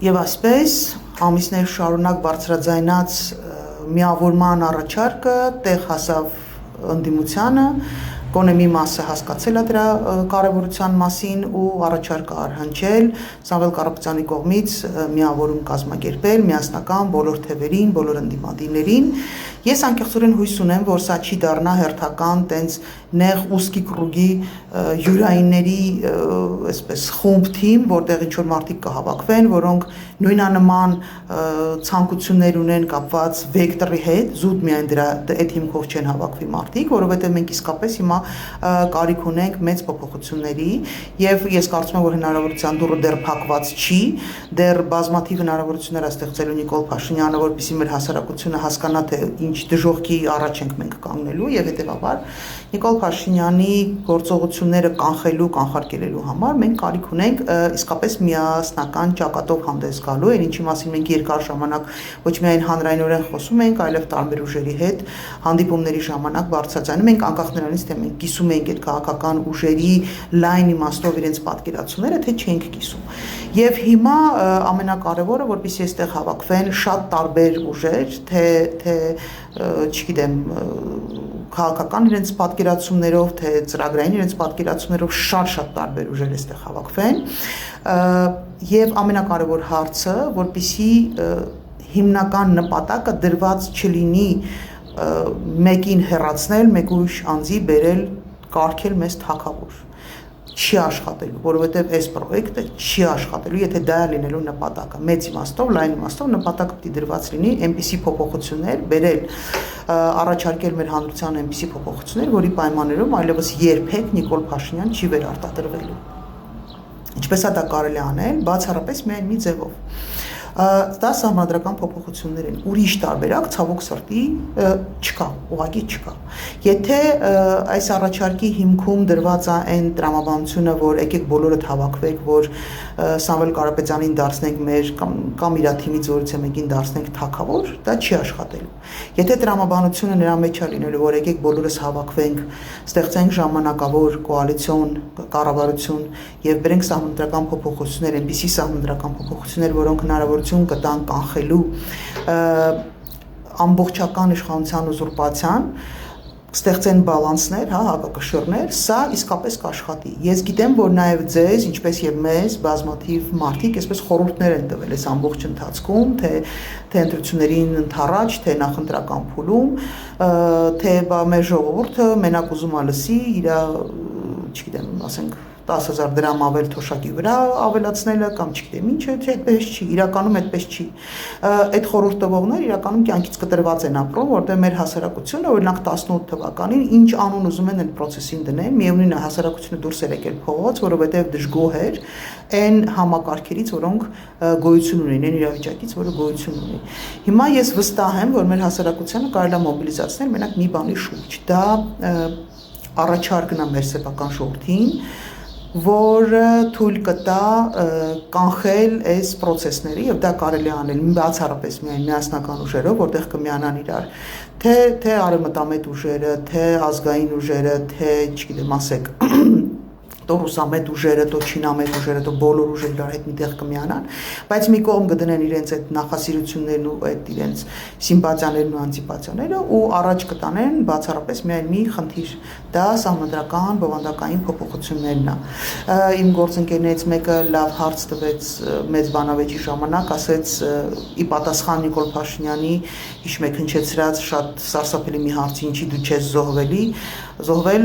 Եվ այսպես ամիսներ շարունակ բարձրաձայնած միավորման առաջարկը տեղ հասավ ընդդիմությանը, գոնե մի մասը հասկացել է դրա կարևորության մասին ու առաջարկը արհանջել Սամվել Կարապետյանի կողմից միավորում կազմակերպել միասնական բոլոր թևերին, բոլոր ընդդիմադիրներին։ Ես անկեղծորեն հույս ունեմ, որ սա չի դառնա հերթական տենց նեղ ուսկի կրուգի յուրայինների այսպես խումբ թիմ, որտեղ ինչ-որ մարդիկ կհավաքվեն, որոնք նույնանման ցանկություններ ունեն կապված վեկտորի հետ, զուտ միայն դրա այդ հիմքով չեն հավաքվի մարդիկ, որովհետև մենք իսկապես հիմա կարիք ունենք մեծ փոփոխությունների եւ ես կարծում եմ, որ հնարավորության դուռը դեռ փակված չի, դեռ բազմաթիվ հնարավորություններ է ստեղծելու Նիկոլ Փաշինյանը, որպեսզի մեր հասարակությունը հասկանա, թե ինչ դժոխքի առաջ ենք մենք կանգնելու եւ հետեւաբար Նիկոլ Փաշինյանի գործողությունները կանխելու, կանխարգելելու համար մենք կարիք ունենք իսկապես միասնական ճակատով հանդես գալու, այն ինչի մասին մենք երկար ժամանակ ոչ միայն հանրայնորեն խոսում ենք, այլև տարբեր ուժերի հետ հանդիպումների ժամանակ բարձրացնում ենք անկախ նրանից, թե մենք կիսում ենք այդ քաղաքական ուժերի լայն իմաստով իրենց պատկերացումները, թե չենք կիսում։ Եվ հիմա ամենակարևորը, որպեսզի այստեղ հավաքվեն շատ տարբեր ուժեր, թե չգիտեմ, քաղաքական իրենց պատկերացումներով, թե ծրագրային իրենց պատկերացումներով շատ տարբեր ուժեր այստեղ հավաքվեն, եւ ամենակարևոր հարցը, որպեսզի հիմնական նպատակը դրված չլինի մեկին հեռացնել, մեկ ուրիշ անձի բերել, կարգել մեզ թագավոր։ Չի աշխատելու, որովհետև այս պրոյեկտը չի աշխատելու, եթե դա է լինելու նպատակը։ Մեծ իմաստով, լայն իմաստով նպատակը պիտի դրված լինի այնպիսի փոփոխություններ բերել, առաջարկել մեր հանրությանը այնպիսի փոփոխություններ, որի պայմաններում այլևս երբեք Նիկոլ Փաշինյան չի վերարտադրվելու։ Ինչպես է դա կարելի անել, բացառապես միայն մի ձևով։ Դա սահմանադրական փոփոխություններ են, ուրիշ տարբերակ ցավոք սրտի չկա, ուղղակի չկա։ Եթե այս առաջարկի հիմքում դրված է այն տրամաբանությունը, որ եկեք բոլորդ հավաքվեք, որ Սամվել Կարապետյանին դարձնենք մեր կամ իր թիմից որից մեկին դարձնենք թագավոր, դա չի աշխատելու։ Եթե տրամաբանությունը նրա մեջ է լինելու, որ եկեք բոլորս հավաքվենք, ստեղծենք ժամանակավոր կոալիցիոն կառավարություն եւ բերենք սահմանադրական փոփոխություններ, այնպիսի սահմանադրական փոփոխություններ, որոնք հնարավոր կտան կանխելու ամբողջական իշխանության ուզուրպացիան, ստեղծեն բալանսներ, հակակշիռներ, սա իսկապես կաշխատի։ Ես գիտեմ, որ նաև ձեզ, ինչպես եւ մեզ, բազմաթիվ մարդիկ այսպես խորհուրդներ են տվել այս ամբողջ ընթացքում, թե ընտրություններին ընթառաջ, թե նախընտրական փուլում, թե մեր ժողովուրդը մենակ ուզում է լսի իր, չգիտեմ, ասենք 10,000 դրամ ավել թոշակի վրա ավելացնելը կամ չգիտեմ ինչը, այդպես չի, իրականում այդպես չի։ Այդ խորհուրդ տվողները իրականում կյանքից կտրված են ապրում, որտեղ մեր հասարակությունը, օրինակ 18 թվականին ինչ անուն ուզում են այդ process-ին դնեն, միևնույն է հասարակությունը դուրս էր եկել փողոց, որովհետև դժգոհ էր այն համակարգերից, որոնք գոյություն ունեն, այն իրավիճակից, որը գոյություն ունի։ Հիմա ես վստահ եմ, որ մեր հասարակությանը կարելի է մոբիլիզացնել մենակ մի բանի շուրջ։ Դա առաջարկն է մեր սեփական ժողովրդին, որը թույլ կտա կանխել այս process-ները եւ դա կարելի է անել բացառապես միայն միասնական ուժերով, որտեղ կմիանան իրար թե արևմտամետ ուժերը, թե ազգային ուժերը, թե չգիտեմ ասեք то ռուսամետ ուժերը, то չինամետ ուժերը, то բոլոր ուժերը իրար հետ միտեղ կմիանան, բայց մի կողմ կդնեն իրենց այդ նախասիրություններն ու այդ իրենց սիմպաթիաներն ու անտիպաթիաները ու առաջ կտանեն բացառապես միայն մի խնդիր, դա սահմանադրական բովանդակային փոփոխություններն է։ Իմ գործընկերներից մեկը լավ հարց տվեց մեծ բանավեճի ժամանակ, ասեց ի պատասխան Նիկոլ Փաշինյանի հիշում եք հնչեցրած շատ սարսափելի մի հարցի, ինչի դու չես զոհվել,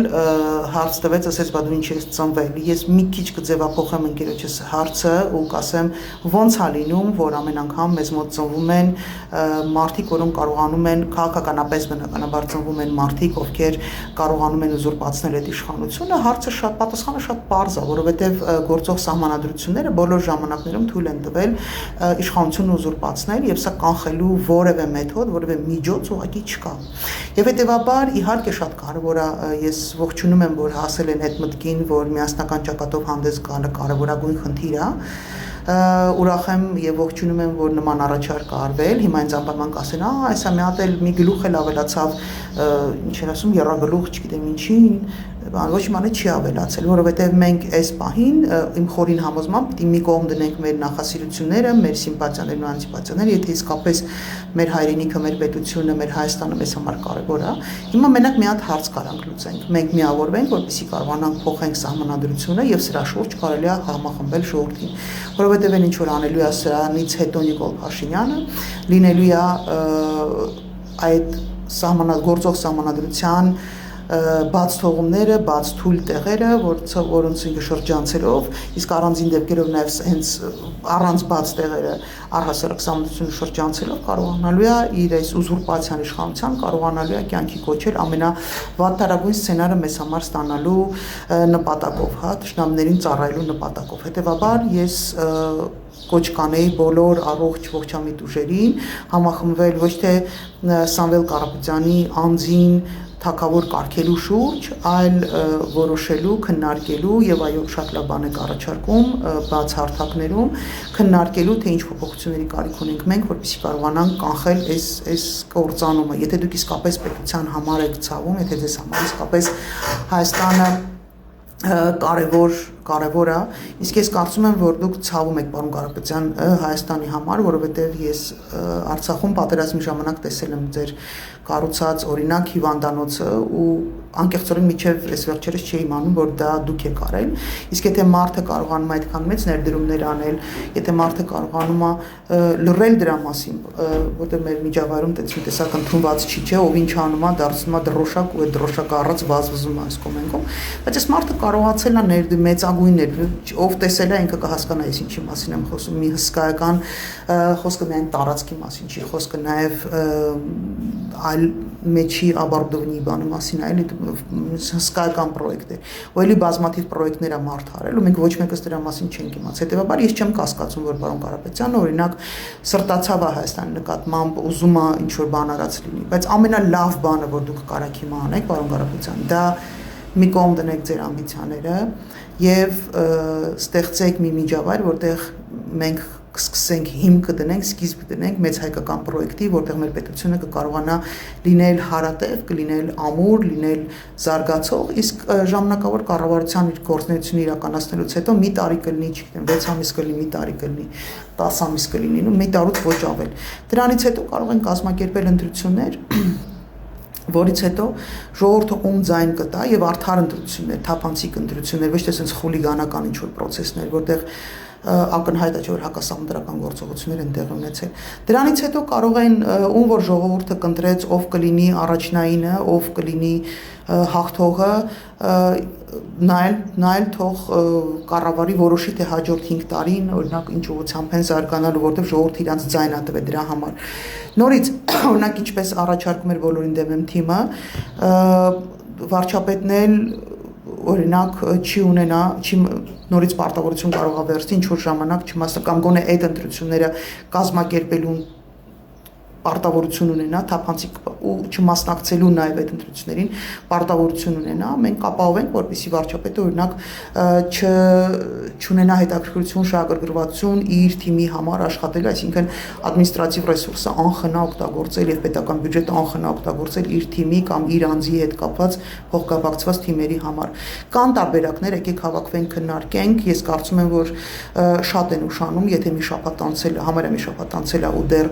հարց տվեց, ասեց, բա դու ինչ ես ծնվել։ Ես մի քիչ կձևափոխեմ ընկերոջս հարցը ու կասեմ, ոնց է լինում, որ ամեն անգամ մեզ մոտ ծնվում են մարդիկ, որոնք կարողանում են քաղաքականապես բնականաբար ծնվում են մարդիկ, ովքեր կարողանում են ուզուրպացնել այդ իշխանությունը, պատասխանը շատ պարզ է, որովհետև գործող սահմանադրությունները բոլոր ժամանակներում թույլ են տվել իշխանությունը ուզուրպացնել եւ սա կանխելու որևէ մեթոդ, որևէ միջոց ուղղակի չկա։ Եվ հետեւաբար իհարկե շատ կարեւոր է, ես ողջունում եմ, որ հասել են այդ մտքին, որ միասնական ճակատով հանդես գալը կարևորագույն խնդիր է։ Ուրախ եմ եւ ողջունում եմ, որ նման առաջարկ արվել, հիմա ինձ անպայման կասեն, այսա մի հատ էլ մի գլուխ էլ ավելացավ, ինչ են ասում, երրագլուխ, չգիտեմ ինչին, ոչ մի բան չի ավելացել, որովհետև մենք այս պահին իմ խորին համոզմամբ պիտի մի կողմ դնենք մեր նախասիրությունները, մեր սիմպաթիաներն ու անտիպաթիաները, եթե իսկապես մեր հայրենիքը, մեր պետությունը, մեր Հայաստանը մեզ համար կարևոր է։ Հիմա մենակ մի հատ հարց կարանք լուծենք։ Մենք միավորվենք, որպեսզի կարողանանք փոխենք սահմանադրությունը եւ սրա շուրջ կարելի է համախմբել ժողովրդին, որովհետև այն ինչ որ անելու է սրանից հետո Նիկոլ Փաշինյանը, լինելու է այդ գործող սահմանադրության բաց թողումները, բաց թույլ տեղերը, որոնց ինքը շրջանցելով, իսկ առանձին դեպքերով նաև հենց առանց բաց տեղերը առհասարակ սահմանադրությունը շրջանցելով կարողանալու է իր այս ուզուրպացիան իշխանության կարողանալու է կյանքի կոչել ամենավատթարագույն սցենարը մեզ համար ստանալու նպատակով, հա, թշնամիներին ծառայելու նպատակով։ Հետևաբար ես կոչ կանեի բոլոր առողջ ողջամիտ ուժերին համախմբվել ոչ թե Սամվել Կարապետյանի անձին թակավոր կարգելու շուրջ, այլ որոշելու, քննարկելու եւ այո շատ լավ բան եք առաջարկում բաց հարթակներում քննարկելու թե ինչ փոփոխությունների կարիք ունենք մենք, որպեսզի կարողանանք կանխել այս կործանումը։ Եթե դուք իսկապես պետության համար եք ցավում, եթե ձեզ համար իսկապես Հայաստանը կարևոր է, իսկ ես կարծում եմ, որ դուք ցավում եք պարոն Կարապետյան Հայաստանի համար, որովհետև ես Արցախում պատերազմի ժամանակ տեսել եմ ձեր կառուցած օրինակ հիվանդանոցը ու անկեղծորեն միջև այս վերջերս չի իմանում, որ դա դուք եք արել, իսկ եթե մարդը կարողանում է այդքան մեծ ներդրումներ անել, եթե մարդը կարողանում է լռել դրա մասին, որտեղ մեր միջավայրում տենց մի տեսակ ընդունված չի, չէ, ով ինչ անում է, դարձնում է դրոշակ ու այդ դրոշակը առած վազվզում է այս կոմենկում, բայց այս մարդը կարողացել է մեծագույններ, ով տեսել է ինքը կհասկանա ես ինչի մասին եմ խոսում, մի հսկայական խոսքը միայն տարածքի մասին չի, խոսքը նաև այլ մեջի աբարդովնի բանի մասին այլ հսկայական պրոյեկտ է, ու էլի բազմաթիվ պրոյեկտներ է մարդ արել ու մենք ոչ մեկս դրա մասին չենք իմաց։ Հետևաբար ես չեմ կասկածում, որ պարոն Կարապետյանը օրինակ սրտացավ է Հայաստանի նկատմամբ, ուզում է ինչ-որ բան արած լինի, բայց ամենալավ բանը, որ դուք կարաք հիմա անեք, պարոն Կարապետյան, դա մի կողմ դնեք ձեր ամբիցիաները եւ ստեղծեք մի միջավայր, որտեղ մենք կսկսենք հիմքը դնենք, սկիզբ դնենք մեծ հայկական պրոյեկտի, որտեղ մեր պետությունը կկարողանա լինել հարատև, կլինել ամուր, լինել զարգացող, իսկ ժամանակավոր կառավարության իր գործունեությունը իրականացնելուց հետո մի տարի կլինի, չգիտեմ, 6 ամիս կլինի, մի տարի կլինի, 10 ամիս կլինի, ու մի տարուց ոչ ավել։ Դրանից հետո կարող են կազմակերպել ընտրություններ, որից հետո ժողովուրդը ում ձայն կտա եւ արդար ընտրություններ, թափանցիկ ընտրություններ, ոչ թե sense խուլիգանական ինչ-որ process-ներ, որտեղ ակնհայտ է որ հակասահմանադրական գործողություններ են տեղի ունեցել։ Դրանից հետո կարող են ում որ ժողովուրդը կընտրեց, ով կլինի առաջնայինը, ով կլինի հաղթողը, նայել թող կառավարի որոշի թե հաջորդ 5 տարին օրինակ ինչ ուղղությամբ են զարգանալու, որտեղ ժողովուրդը իրանց ձայնա տվել դրա համար։ Նորից օրինակ ինչպես առաջարկում էր բոլորին դեմ եմ թիմը, վարչապետն էլ օրինակ չի ունենա, չի նորից պարտավորություն կարող է վերցնել ինչ որ ժամանակ չմասը կամ գոնե այդ ընտրությունները կազմակերպելուն պարտավորություն ունենա, թափանցիկ ու չմասնակցելու նաև այդ ընտրություններին պարտավորություն ունենա, մենք կապահովենք, որպեսզի վարչապետը օրինակ չունենա հետաքրքրություն, շահագրգռվածություն իր թիմի համար աշխատելու, այսինքն ադմինիստրատիվ ռեսուրսը անխնա օգտագործել եւ պետական բյուջետը անխնա օգտագործել իր թիմի կամ իր անձի հետ կապված փոխկապակցված թիմերի համար։ Կան տարբերակներ, եկեք հավաքվենք, քննարկենք, ես կարծում եմ, որ շատ են ուշանում, եթե մի շաբաթ անցել, համարյա մի շաբաթ անցել է ու դեռ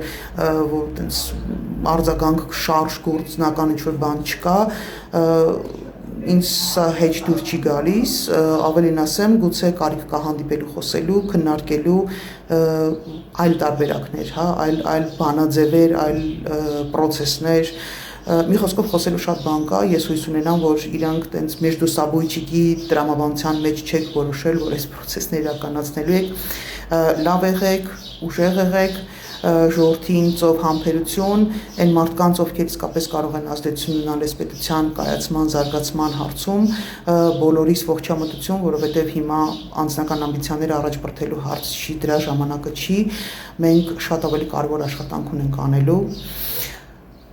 որ արձագանք շարժ գործնական ինչ-որ բան չկա, ինձ սա հեչ դուր չի գալիս, ավելին ասեմ, գուցե կարիք կա հանդիպելու, խոսելու, քննարկելու այլ տարբերակներ, հա, այլ բանաձևեր, այլ պրոցեսներ, մի խոսքով խոսելու շատ բան կա, ես հույս ունենամ, որ իրանք տենց մեջդու սաբույչիկի տրամաբանության մեջ չեք որոշել, որ այս պրոցեսները իրականացնելու եք, լավ եղեք, ուժեղ եղեք, ժողովրդին ծով համբերություն, այն մարդկանց, ովքեր իսկապես կարող են ազդեցություն ունենալ այս պետության կայացման, զարգացման հարցում, բոլորիս ողջամտություն, որովհետև հիմա անձնական ամբիցիաները առաջ բրդելու հարց չի, դրա ժամանակը չի, մենք շատ ավելի կարևոր աշխատանք ունենք անելու,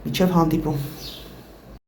մինչև հանդիպում։